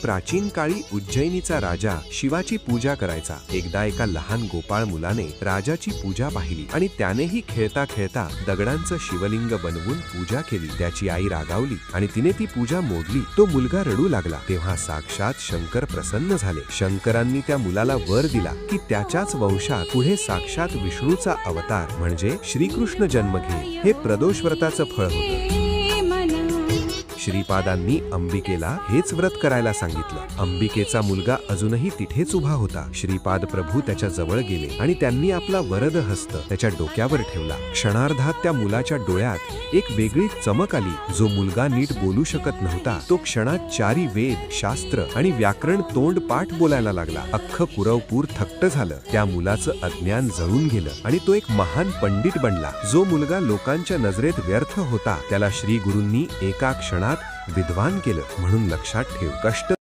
प्राचीन काळी उज्जैनीचा राजा शिवाची पूजा करायचा. एकदा एका लहान गोपाळ मुलाने राजाची पूजा पाहिली आणि त्यानेही खेळता खेळता दगडांचं शिवलिंग बनवून पूजा केली. त्याची आई रागावली आणि तिने ती पूजा मोडली. तो मुलगा रडू लागला. तेव्हा साक्षात शंकर प्रसन्न झाले. शंकरांनी त्या मुलाला वर दिला की त्याच्याच वंशात पुढे साक्षात विष्णूचा अवतार म्हणजे श्रीकृष्ण जन्म घेईल. हे प्रदोष व्रताचं फळ होतं. श्रीपादांनी अंबिकेला हेच व्रत करायला सांगितलं. अंबिकेचा मुलगा अजूनही तिथेच उभा होता. श्रीपाद प्रभू त्याच्या जवळ गेले आणि त्यांनी आपला वरद हस्त त्याच्या डोक्यावर ठेवला. क्षणार्धात त्या मुलाच्या डोळ्यात एक वेगळी चमक आली. जो मुलगा नीट बोलू शकत नव्हता तो क्षणात चारी वेद, शास्त्र आणि व्याकरण तोंड पाठ बोलायला लागला. अख्खं कुरवपूर थक्क झालं. त्या मुलाचं अज्ञान जळून गेलं आणि तो एक महान पंडित बनला. जो मुलगा लोकांच्या नजरेत व्यर्थ होता त्याला श्री गुरूंनी एका क्षणात विद्वान केलं. म्हणून लक्षात ठेव, कष्ट